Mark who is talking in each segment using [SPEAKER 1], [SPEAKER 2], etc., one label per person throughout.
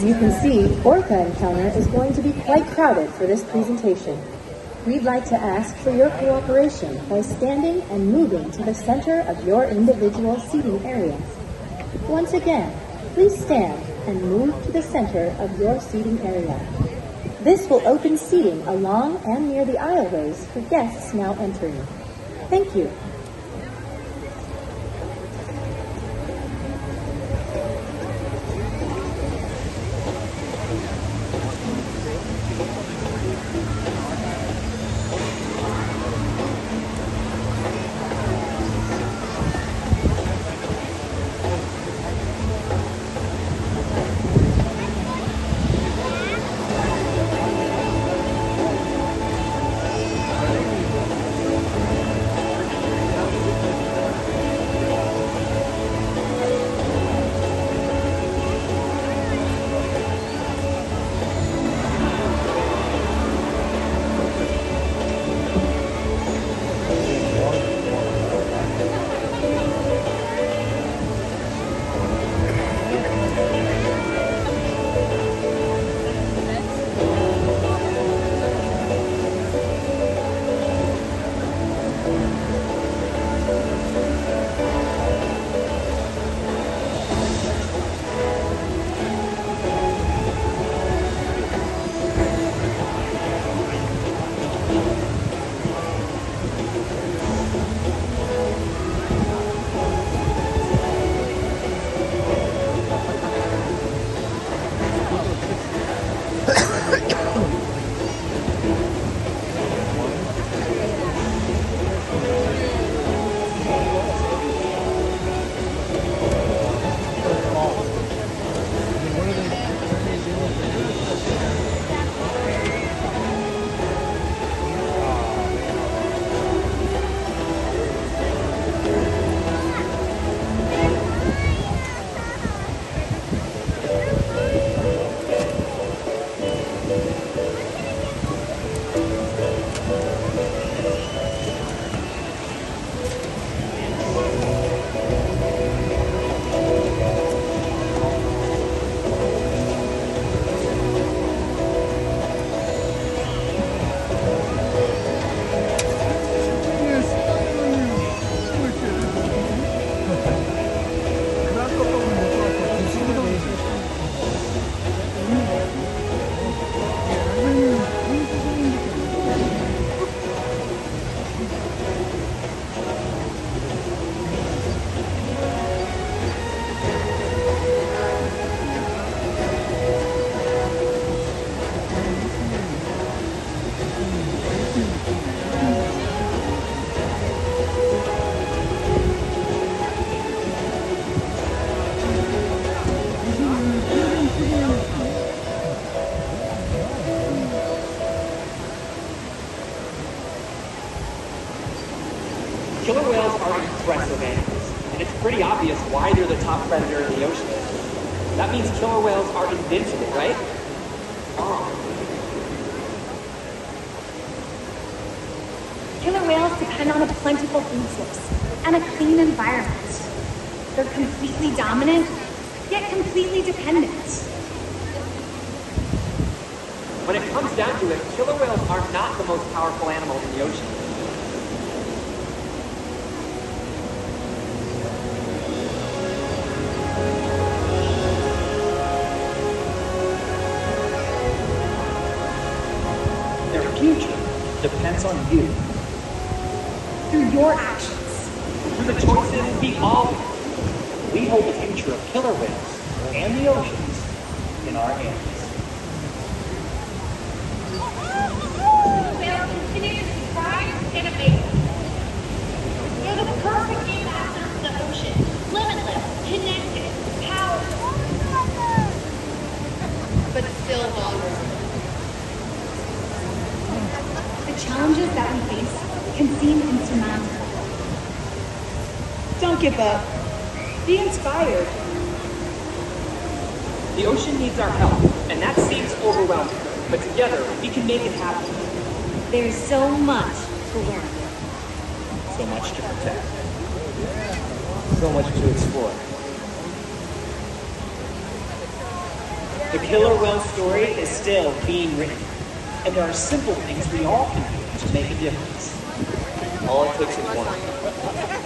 [SPEAKER 1] As you can see, Orca Encounter is going to be quite crowded for this presentation. We'd like to ask for your cooperation by standing and moving to the center of your individual seating areas. Once again, please stand and move to the center of your seating area. This will open seating along and near the aisleways for guests now entering. Thank you.
[SPEAKER 2] Killer whales are impressive animals, and it's pretty obvious why they're the top predator in the ocean. That means killer whales are invincible, right?
[SPEAKER 3] Killer whales depend on a plentiful food source and a clean environment. They're completely dominant, yet completely dependent.
[SPEAKER 2] When it comes down to it, killer whales are not the most powerful animal in the ocean.
[SPEAKER 4] Their future depends on you.
[SPEAKER 3] Through your actions.
[SPEAKER 2] Through the choices we all make.
[SPEAKER 4] We hold the future of killer whales and the oceans in our hands.
[SPEAKER 3] Whales continue to surprise and amaze us. They're the perfect ambassadors of the ocean. Limitless, connected, powerful. But still vulnerable. The challenges that we face can seem insurmountable.
[SPEAKER 5] Don't give up. Be inspired.
[SPEAKER 2] The ocean needs our help, and that seems overwhelming. But together, we can make it happen.
[SPEAKER 3] There's so much to learn.
[SPEAKER 4] So much to protect. So much to explore. The killer whale story is still being written, and there are simple things we all can do to make a difference.
[SPEAKER 2] All it takes is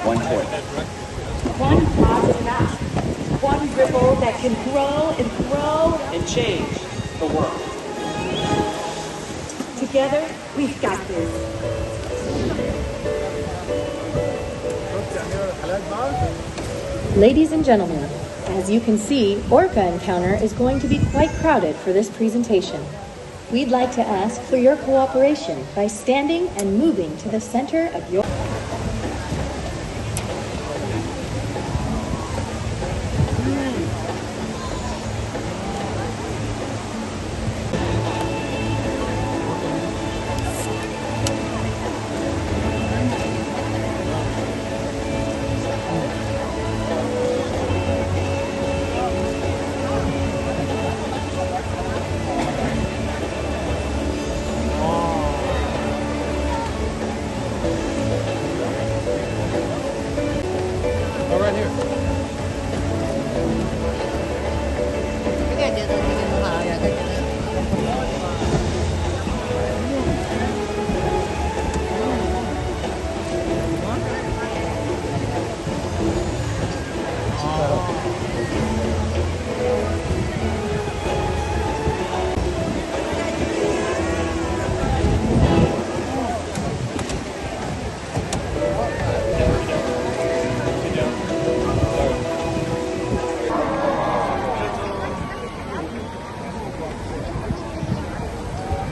[SPEAKER 2] one point.
[SPEAKER 5] One pause is enough. One ripple that can grow and grow.
[SPEAKER 2] And change the world.
[SPEAKER 5] Together, we've got this.
[SPEAKER 1] Ladies and gentlemen, as you can see, Orca Encounter is going to be quite crowded for this presentation. We'd like to ask for your cooperation by standing and moving to the center of your...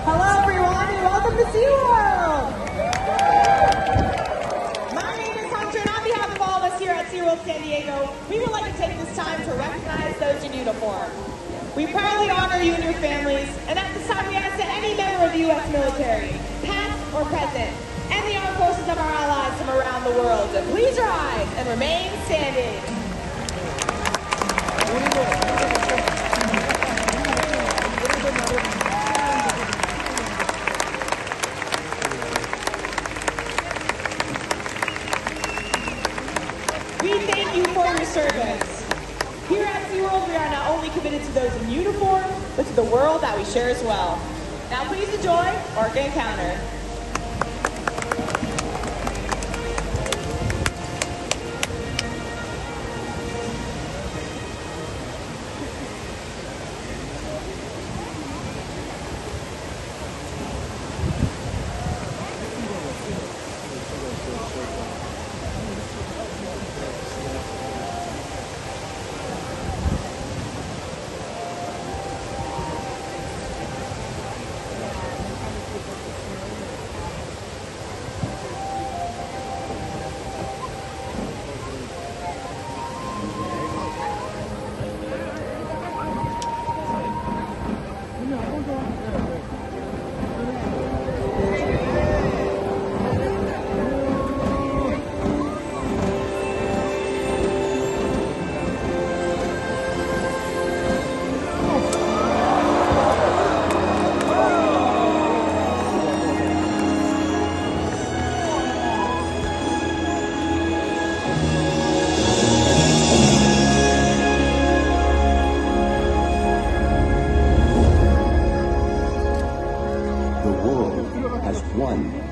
[SPEAKER 6] Hello everyone and welcome to SeaWorld! My name is Hunter and on behalf of all of us here at SeaWorld San Diego, we would like to take this time to recognize those in uniform. We proudly honor you and your families, and at this time we ask that any member of the U.S. military, past or present, and the armed forces of our allies from around the world to please rise and remain standing. We thank you for your service. Here at SeaWorld, we are not only committed to those in uniform, but to the world that we share as well. Now please enjoy Orca Encounter.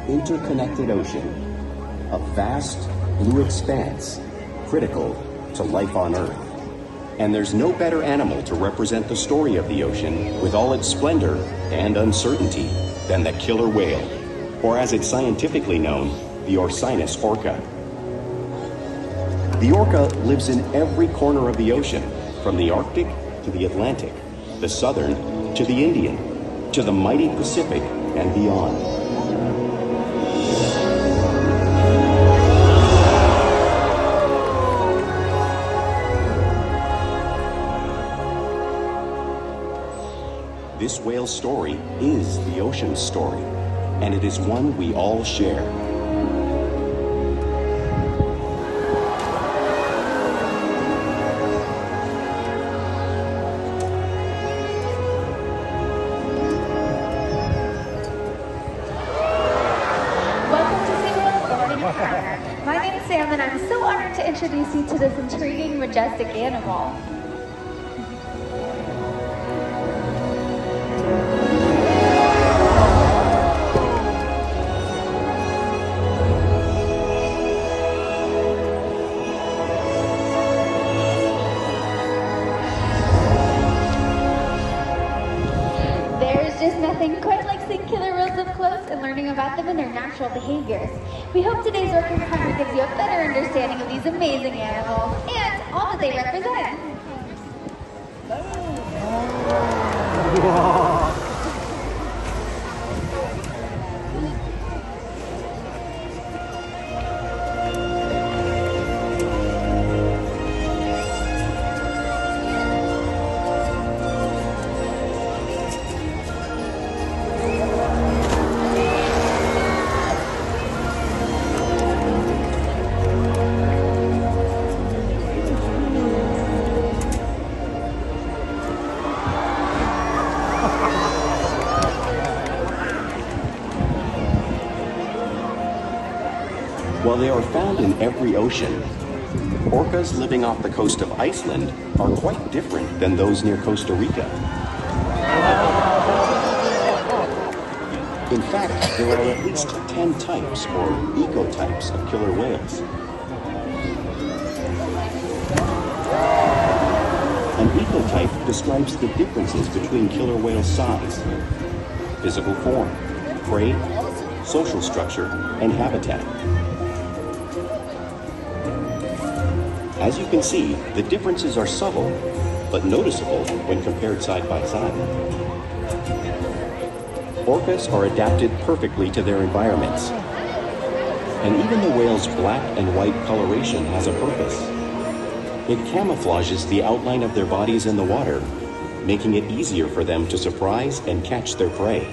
[SPEAKER 7] Interconnected ocean, a vast blue expanse critical to life on Earth. And there's no better animal to represent the story of the ocean with all its splendor and uncertainty than the killer whale, or as it's scientifically known, the Orcinus orca. The orca lives in every corner of the ocean, from the Arctic to the Atlantic, the Southern to the Indian, to the mighty Pacific and beyond. This whale's story is the ocean's story, and it is one we all share.
[SPEAKER 3] Welcome to SeaWorld Orca Encounter. My name is Sam, and I'm so honored to introduce you to this intriguing, majestic animal.
[SPEAKER 8] nothing quite like seeing killer whales up close and learning about them and their natural behaviors. We hope today's Orca Encounter gives you a better understanding of these amazing animals and all that they represent.
[SPEAKER 7] While they are found in every ocean, orcas living off the coast of Iceland are quite different than those near Costa Rica. In fact, there are at least 10 types or ecotypes of killer whales. An ecotype describes the differences between killer whale size, physical form, prey, social structure, and habitat. As you can see, the differences are subtle, but noticeable when compared side by side. Orcas are adapted perfectly to their environments. And even the whale's black and white coloration has a purpose. It camouflages the outline of their bodies in the water, making it easier for them to surprise and catch their prey.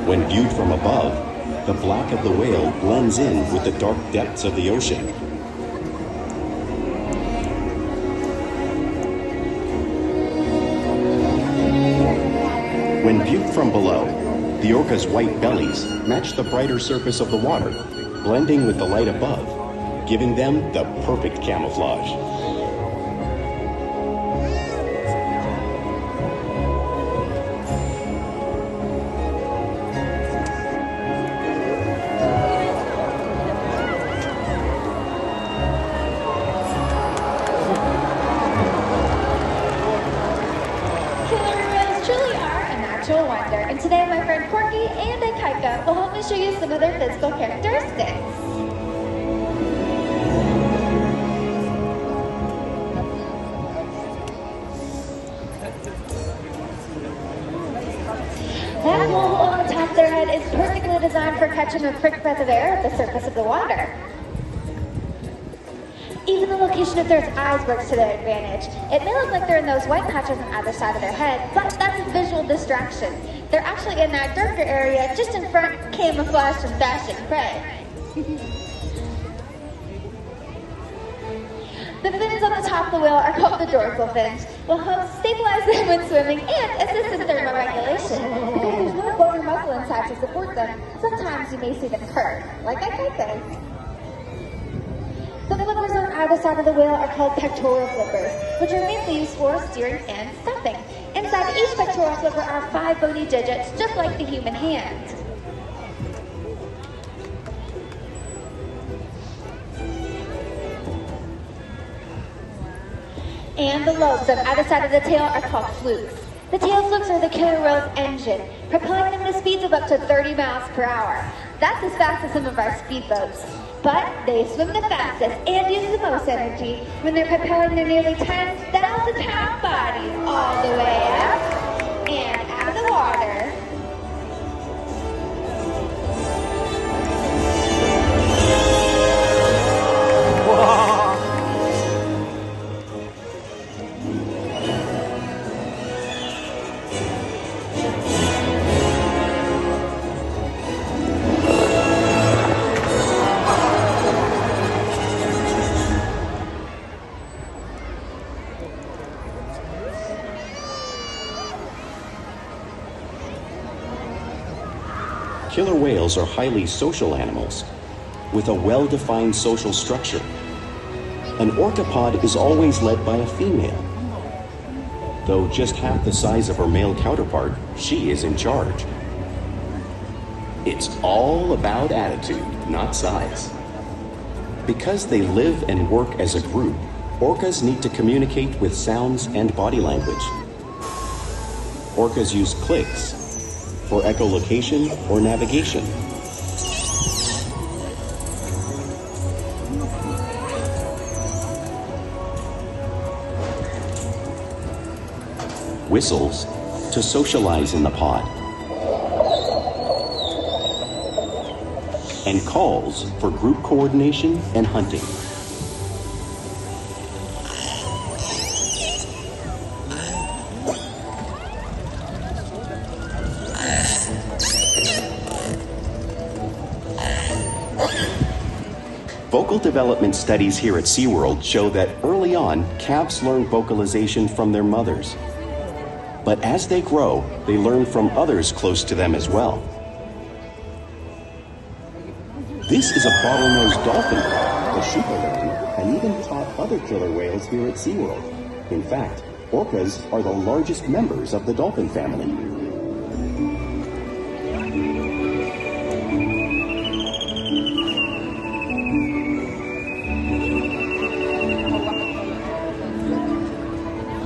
[SPEAKER 7] When viewed from above, the black of the whale blends in with the dark depths of the ocean. When viewed from below, the orca's white bellies match the brighter surface of the water, blending with the light above, giving them the perfect camouflage.
[SPEAKER 8] And today my friend Porky and Kaika will help me show you some of their physical characteristics. That hole on the top of their head is perfectly designed for catching a quick breath of air at the surface of the water. Even the location of their eyes works to their advantage. It may look like they're in those white patches on either side of their head, but that's a visual distraction. They're actually in that darker area just in front, camouflaged from dashing prey. The fins on the top of the whale are called the dorsal fins, will help stabilize them when swimming and assist in thermoregulation. Because there's no bone or muscle inside to support them, sometimes you may see them curve, like that kite. The flippers on either side of the whale are called pectoral flippers, which are mainly used for steering and stopping. Inside each pectoral flipper are 5 bony digits, just like the human hand. And the lobes on either side of the tail are called flukes. The tail flukes are the killer whale's engine, propelling them to speeds of up to 30 miles per hour. That's as fast as some of our speedboats. But they swim the fastest and use the most energy when they're propelling their nearly 10,000-pound bodies all the way up and out of the water.
[SPEAKER 7] Killer whales are highly social animals with a well-defined social structure. An orcapod is always led by a female. Though just half the size of her male counterpart, she is in charge. It's all about attitude, not size. Because they live and work as a group, orcas need to communicate with sounds and body language. Orcas use clicks for echolocation or navigation. Whistles to socialize in the pod. And calls for group coordination and hunting. Vocal development studies here at SeaWorld show that early on, calves learn vocalization from their mothers. But as they grow, they learn from others close to them as well. This is a bottlenose dolphin that sheep learn and even taught other killer whales here at SeaWorld. In fact, orcas are the largest members of the dolphin family.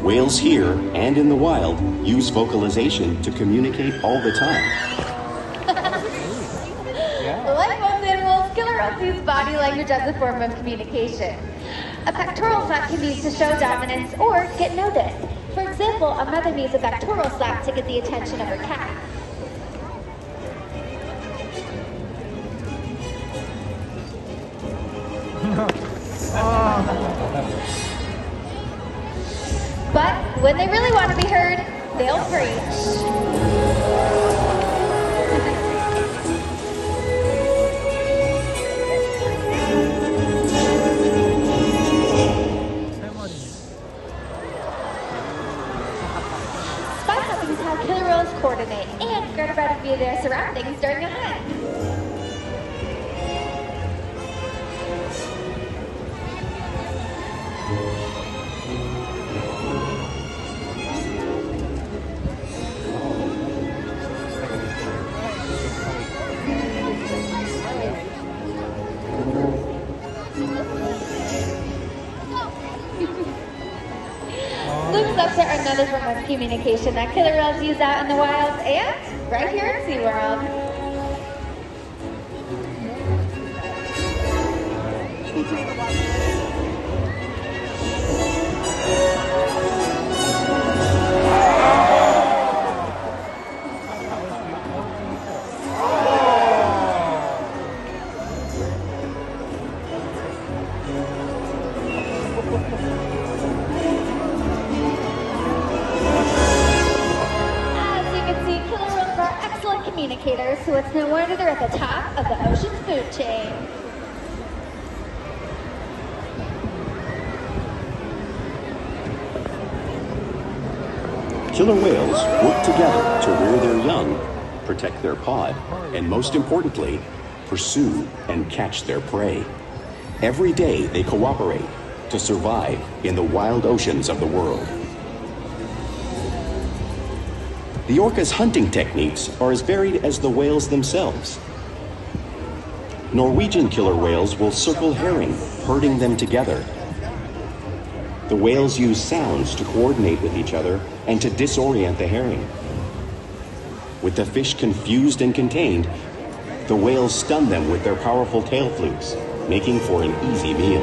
[SPEAKER 7] Whales here and in the wild use vocalization to communicate all the time.
[SPEAKER 8] Like most animals, killer whales use body language as a form of communication. A pectoral flap can be used to show dominance or get noticed. For example, a mother may use a pectoral flap to get the attention of her calf. But when they really want to be heard, they'll preach. Spot hopping is how killer whales coordinate and learn about their surroundings during a hunt. Loop-ups are another form of communication that killer whales use out in the wild and right here at SeaWorld. Communicators, so it's no wonder they're at the top of the ocean's food chain.
[SPEAKER 7] Killer whales work together to rear their young, protect their pod, and most importantly, pursue and catch their prey. Every day they cooperate to survive in the wild oceans of the world. The orca's hunting techniques are as varied as the whales themselves. Norwegian killer whales will circle herring, herding them together. The whales use sounds to coordinate with each other and to disorient the herring. With the fish confused and contained, the whales stun them with their powerful tail flukes, making for an easy meal.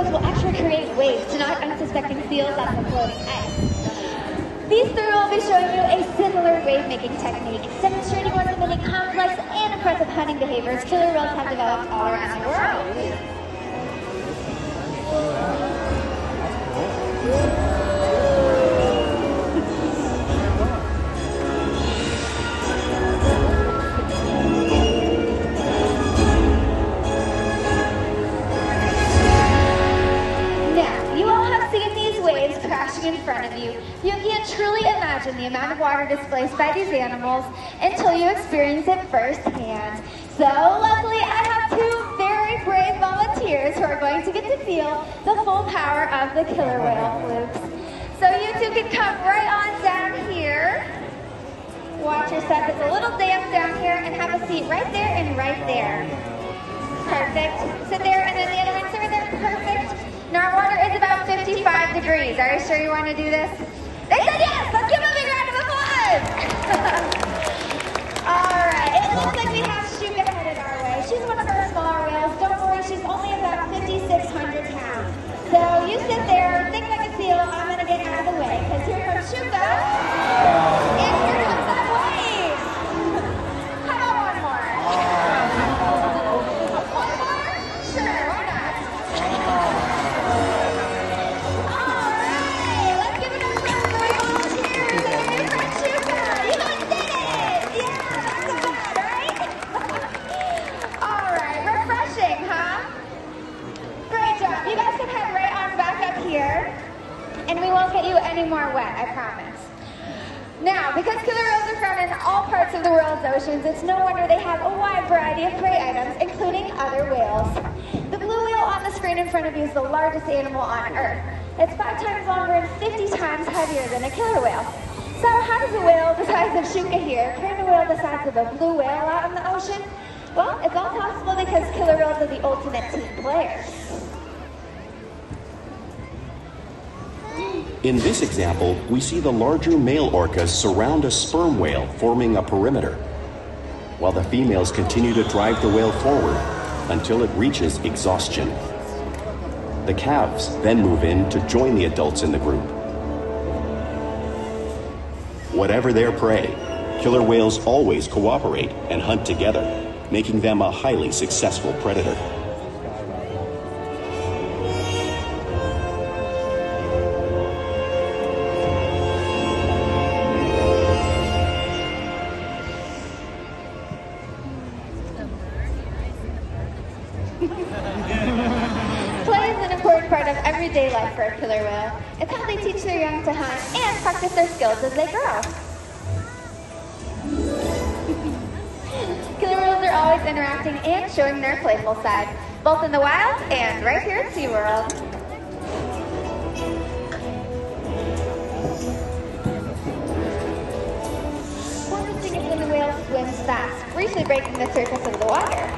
[SPEAKER 8] whales will actually create waves to knock unsuspecting seals off the floating ice. These three will be showing you a similar wave-making technique, demonstrating one of the many complex and impressive hunting behaviors killer whales have developed all around the world. In front of you, you can't truly imagine the amount of water displaced by these animals until you experience it firsthand. So luckily I have two very brave volunteers who are going to get to feel the full power of the killer whale flukes. So you two can come right on down here. Watch yourself, it's a little damp down here, and have a seat right there and right there. Perfect. Sit there, and then the other ones are there. Perfect. Now our water is about 55 degrees. Are you sure you want to do this? They said yes! Let's give them a big round of applause! Alright, it looks like we have Shuka headed our way. She's one of our smaller whales. Don't worry, she's only about 5,600 pounds. So you sit there, think like a seal. I'm going to get out of the way, because here comes Shuka. And here comes that wave! How about one more? One more? Sure, why not? And we won't get you any more wet, I promise. Now, because killer whales are found in all parts of the world's oceans, it's no wonder they have a wide variety of prey items, including other whales. The blue whale on the screen in front of you is the largest animal on Earth. It's 5 times longer and 50 times heavier than a killer whale. So how does a whale the size of Shuka here train a whale the size of a blue whale out in the ocean? Well, it's all possible because killer whales are the ultimate team players.
[SPEAKER 7] In this example, we see the larger male orcas surround a sperm whale, forming a perimeter, while the females continue to drive the whale forward until it reaches exhaustion. The calves then move in to join the adults in the group. Whatever their prey, killer whales always cooperate and hunt together, making them a highly successful predator.
[SPEAKER 8] Everyday life for a killer whale. It's how they teach their young to hunt and practice their skills as they grow. Killer whales are always interacting and showing their playful side, both in the wild and right here at SeaWorld. One good thing is when the whale swims fast, briefly breaking the surface of the water.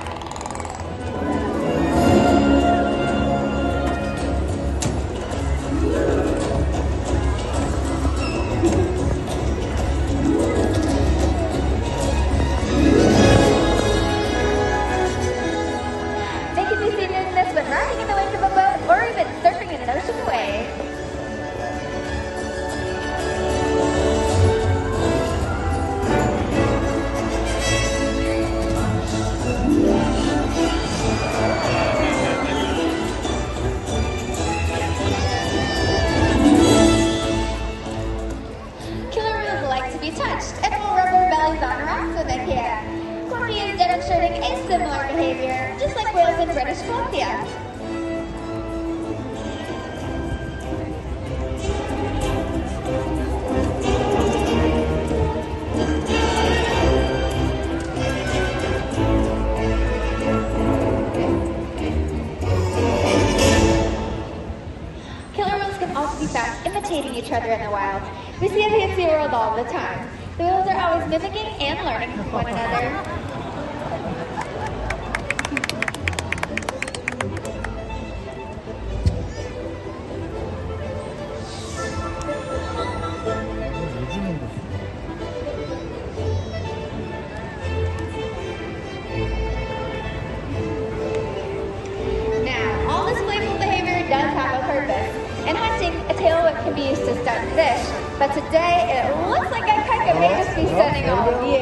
[SPEAKER 8] Riding in the wake of a boat, or even surfing in an ocean wave. Killer whales like to be touched and will rub their bellies on rocks when they can. Corky is demonstrating a similar behavior, just like whales in British Columbia. Imitating each other in the wild. We see it at SeaWorld all the time. The whales are always mimicking and learning from one another. dish, but today it looks like a pecker may just be sending all of you.